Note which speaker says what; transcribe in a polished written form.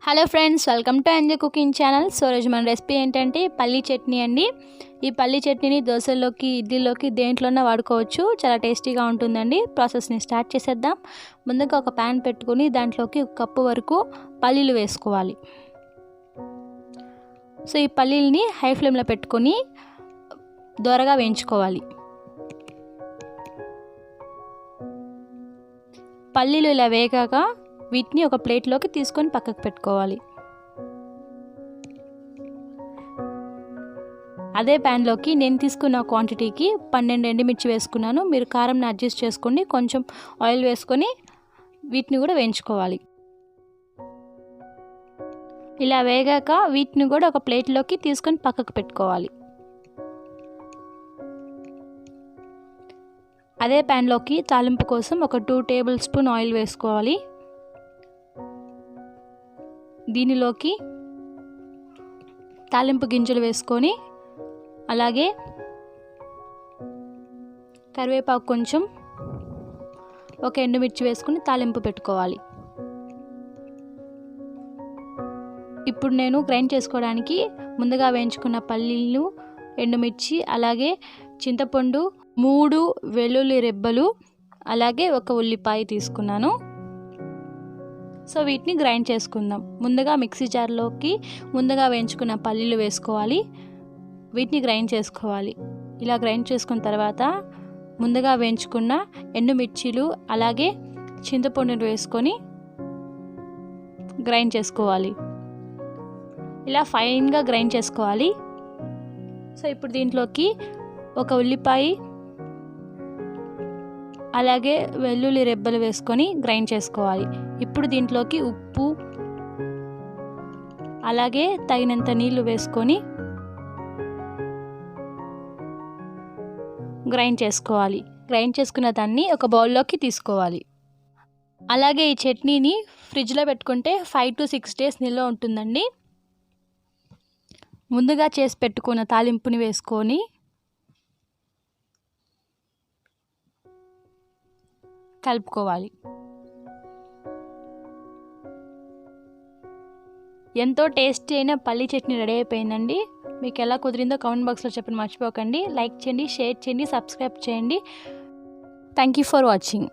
Speaker 1: Hello friends, welcome to enjoy cooking channel. So రోజు మన recipe ఏంటంటే పల్లీ చట్నీ అండి. ఈ పల్లీ చట్నీని దోశల్లోకి, ఇడ్లీలోకి దేంట్లోనే వాడుకోవచ్చు. చాలా టేస్టీగా ఉంటుందండి. ప్రాసెస్ని స్టార్ట్ చేసేద్దాం. ముందుగా ఒక ప్యాన్ పెట్టుకొని దాంట్లోకి 1 కప్పు వరకు పల్లీలు వేసుకోవాలి. సో ఈ పల్లీలని హై ఫ్లేమ్లో పెట్టుకొని దోరగా వేయించుకోవాలి. పల్లీలు ఇలా వేగాక వీటిని ఒక ప్లేట్లోకి తీసుకొని పక్కకు పెట్టుకోవాలి. అదే ప్యాన్లోకి నేను తీసుకున్న క్వాంటిటీకి 12 ఎండుమిర్చి వేసుకున్నాను. మీరు కారంని అడ్జస్ట్ చేసుకోండి. కొంచెం ఆయిల్ వేసుకొని వీటిని కూడా వేయించుకోవాలి. ఇలా వేగాక వీటిని కూడా ఒక ప్లేట్లోకి తీసుకొని పక్కకు పెట్టుకోవాలి. అదే ప్యాన్లోకి తాలింపు కోసం ఒక 2 టేబుల్ స్పూన్ ఆయిల్ వేసుకోవాలి. దీనిలోకి తాలింపు గింజలు వేసుకొని అలాగే కరివేపాకు కొంచెం, ఒక ఎండుమిర్చి వేసుకొని తాలింపు పెట్టుకోవాలి. ఇప్పుడు నేను గ్రైండ్ చేసుకోవడానికి ముందుగా వేయించుకున్న పల్లీలు, ఎండుమిర్చి, అలాగే చింతపండు, 3 వెల్లుల్లి రెబ్బలు, అలాగే ఒక ఉల్లిపాయ తీసుకున్నాను. సో వీటిని గ్రైండ్ చేసుకుందాం. ముందుగా మిక్సీ జార్లోకి ముందుగా వేయించుకున్న పల్లీలు వేసుకోవాలి. వీటిని గ్రైండ్ చేసుకోవాలి. ఇలా గ్రైండ్ చేసుకున్న తర్వాత ముందుగా వేయించుకున్న ఎండుమిర్చీలు అలాగే చింతపండును వేసుకొని గ్రైండ్ చేసుకోవాలి. ఇలా ఫైన్గా గ్రైండ్ చేసుకోవాలి. సో ఇప్పుడు దీంట్లోకి ఒక ఉల్లిపాయ అలాగే వెల్లుల్లి రెబ్బలు వేసుకొని గ్రైండ్ చేసుకోవాలి. ఇప్పుడు దీంట్లోకి ఉప్పు అలాగే తగినంత నీళ్లు వేసుకొని గ్రైండ్ చేసుకోవాలి. గ్రైండ్ చేసుకున్న దాన్ని ఒక బౌల్లోకి తీసుకోవాలి. అలాగే ఈ చట్నీని ఫ్రిడ్జ్లో పెట్టుకుంటే 5 to 6 days నిల్వ ఉంటుందండి. ముందుగా చేసి పెట్టుకున్న తాలింపుని వేసుకొని కలుపుకోవాలి. ఎంతో టేస్టీ అయిన పల్లీ చట్నీ రెడీ అయిపోయిందండి. మీకు ఎలా కుదిరిందో కామెంట్ బాక్స్లో చెప్పని మర్చిపోకండి. లైక్ చేయండి, షేర్ చేయండి, సబ్స్క్రైబ్ చేయండి. Thank you for watching.